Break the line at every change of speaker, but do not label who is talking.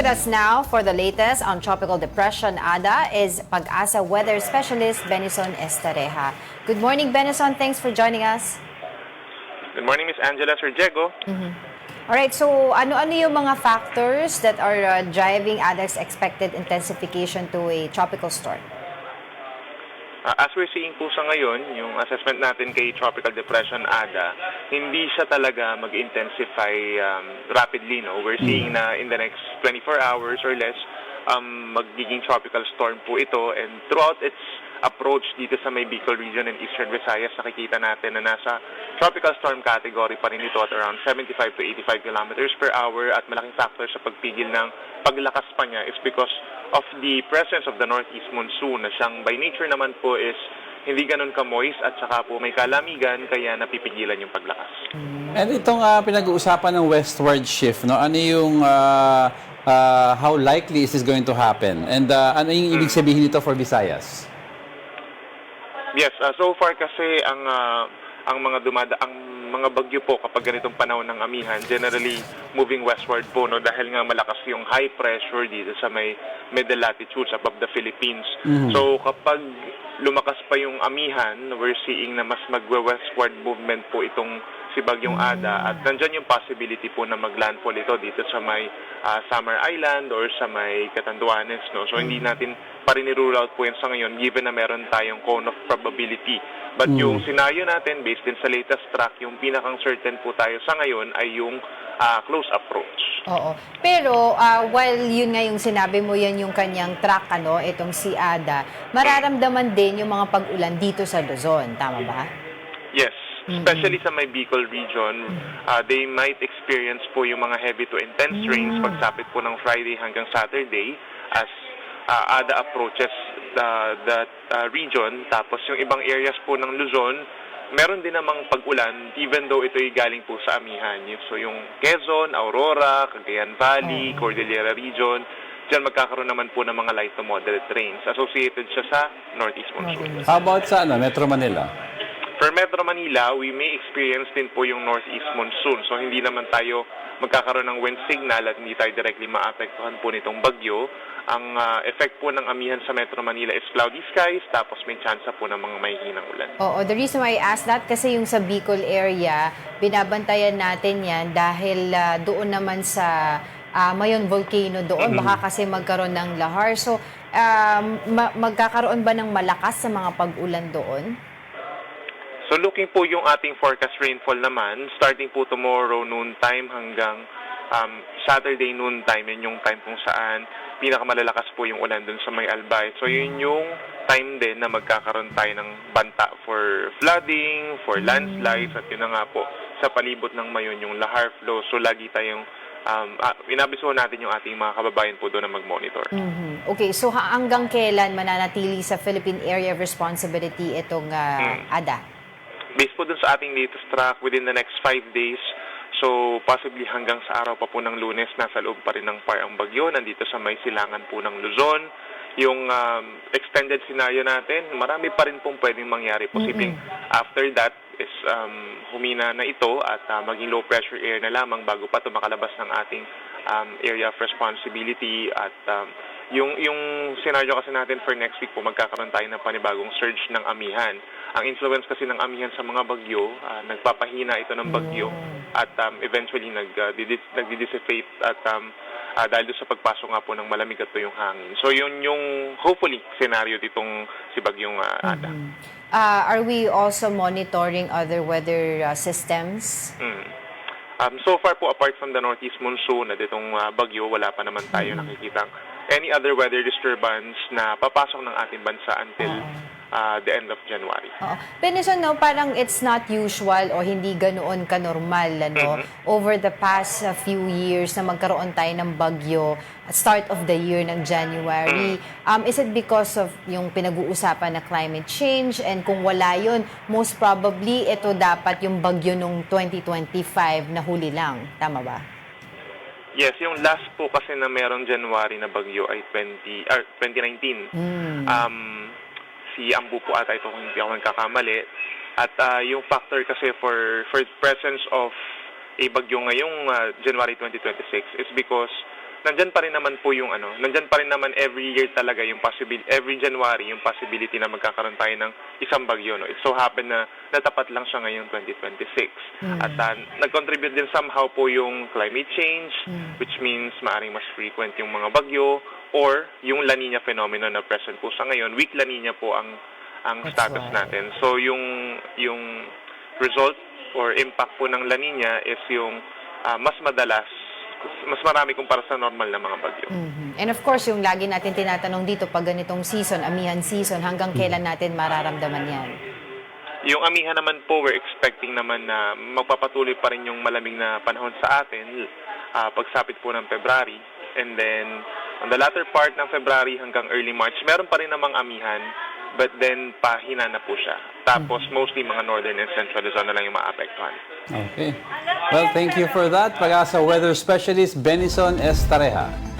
with us now for the latest on Tropical Depression, Ada, is Pag-asa Weather Specialist Benison Estareja. Good morning, Benison. Thanks for joining us.
Good morning, Miss Angela, Sir Diego.
Alright, so ano-ano yung mga factors that are driving Ada's expected intensification to a tropical storm?
As we're seeing po sa ngayon, yung assessment natin kay Tropical Depression Ada, hindi siya talaga mag-intensify rapidly. No? We're seeing na in the next 24 hours or less, magiging tropical storm po ito. And throughout its approach dito sa may Bicol region and Eastern Visayas, nakikita natin na nasa tropical storm category pa rin ito at around 75 to 85 kilometers per hour, at malaking factor sa pagpigil ng paglakas pa niya is because of the presence of the northeast monsoon na siyang by nature naman po is hindi ganun ka-moist at saka po may kalamigan kaya napipigilan yung paglakas.
And itong pinag-uusapan ng westward shift, no? Ano yung how likely is this going to happen? And ano yung ibig sabihin nito for Visayas?
Yes, so far kasi ang mga bagyo po kapag ganitong panahon ng amihan, generally moving westward po, no, dahil nga malakas yung high pressure dito sa may middle latitudes above the Philippines. So kapag lumakas pa yung amihan, we're seeing na mas magwe-westward movement po itong si Bagyong Ada, at nandyan yung possibility po na maglandfall ito dito sa may Samar Island or sa may Catanduanes, no? So hindi natin pa rin i-rule out po yan sa ngayon given na meron tayong cone of probability. But yung scenario natin based din sa latest track, yung pinakang certain po tayo sa ngayon ay yung close approach.
Oo. Pero while yun nga yung sinabi mo, yan yung kanyang track, itong si Ada, mararamdaman din yung mga pag-ulan dito sa Luzon. Tama ba?
Yes. Especially sa may Bicol region, they might experience po yung mga heavy to intense rains pagsapit po ng Friday hanggang Saturday as Ada approaches that region. Tapos yung ibang areas po ng Luzon, meron din namang pag-ulan even though ito'y galing po sa amihan. So yung Quezon, Aurora, Cagayan Valley, Cordillera region, diyan magkakaroon naman po ng mga light to moderate rains associated siya sa northeast monsoon.
How about sa Metro Manila?
For Metro Manila, we may experience din po yung northeast monsoon. So hindi naman tayo magkakaroon ng wind signal at hindi tayo directly maapektuhan po nitong bagyo. Ang effect po ng amihan sa Metro Manila is cloudy skies, tapos may chance po ng mga mahihinang ulan.
Oo, the reason why I asked that kasi yung sa Bicol area, binabantayan natin yan dahil doon naman sa Mayon Volcano doon, baka kasi magkaroon ng lahar. So, magkakaroon ba ng malakas sa mga pag-ulan doon?
So looking po yung ating forecast rainfall naman, starting po tomorrow noon time hanggang Saturday noon time, yun yung time kung saan pinakamalalakas po yung ulan dun sa may Albay. So yun yung time din na magkakaroon tayo ng banta for flooding, for landslides, at yun na nga po sa palibot ng Mayon yung lahar flow. So lagi tayong inabisuhan natin yung ating mga kababayan po doon na mag-monitor.
Okay, so hanggang kailan mananatili sa Philippine Area of Responsibility itong Ada?
Based po dun sa ating latest track, within the next 5 days, so possibly hanggang sa araw pa po ng Lunes, nasa loob pa rin ng PAR ang bagyo, nandito sa may silangan po ng Luzon. Yung extended scenario natin, marami pa rin pong pwedeng mangyari. Posibleng after that is humina na ito at maging low pressure air na lamang bago pa ito makalabas ng ating area of responsibility. At yung scenario kasi natin for next week po, magkakaroon tayo ng panibagong surge ng amihan. Ang influence kasi ng amihan sa mga bagyo, nagpapahina ito ng bagyo at eventually nagdi-dissipate at dahil sa pagpasok nga po ng malamig at tuyong hangin. So yun yung hopefully scenario ditong si Bagyong Ada.
Are we also monitoring other weather systems?
So far po, apart from the northeast monsoon at itong bagyo, wala pa naman tayo nakikitang any other weather disturbance na papasok ng ating bansa until the end of January.
Benison, parang it's not usual o hindi ganoon kanormal over the past few years na magkaroon tayo ng bagyo at start of the year ng January. Is it because of yung pinag-uusapan na climate change, and kung wala yun, most probably ito dapat yung bagyo nung 2025 na huli lang. Tama ba?
Yes, yung last po kasi na meron January na bagyo ay 2019. Si Ambu po ata ito kung hindi ako nagkakamali. At yung factor kasi for presence of a bagyo ngayong January 2026 is because nandyan pa rin naman po yung nandyan pa rin naman every year talaga yung every January yung possibility na magkakaroon tayo ng isang bagyo, no. It so happen na natapat lang siya ngayong 2026. At nag-contribute din somehow po yung climate change, which means maaring mas frequent yung mga bagyo, or yung La Nina phenomenon na present po sa ngayon. Weak La Nina po ang status natin. So yung result or impact po ng La Nina is yung mas marami kumpara sa normal na mga bagyo.
And of course, yung lagi natin tinatanong dito, pag ganitong season, amihan season, hanggang kailan natin mararamdaman yan?
Yung amihan naman po, we're expecting naman na magpapatuloy pa rin yung malamig na panahon sa atin pagsapit po ng February. And then, on the latter part ng February hanggang early March, meron pa rin namang amihan, but then pahina na po siya. Tapos, mostly mga northern and central Luzon na lang yung maapektuhan.
Okay. Well, thank you for that. Pag-asa weather specialist Benison Estareja.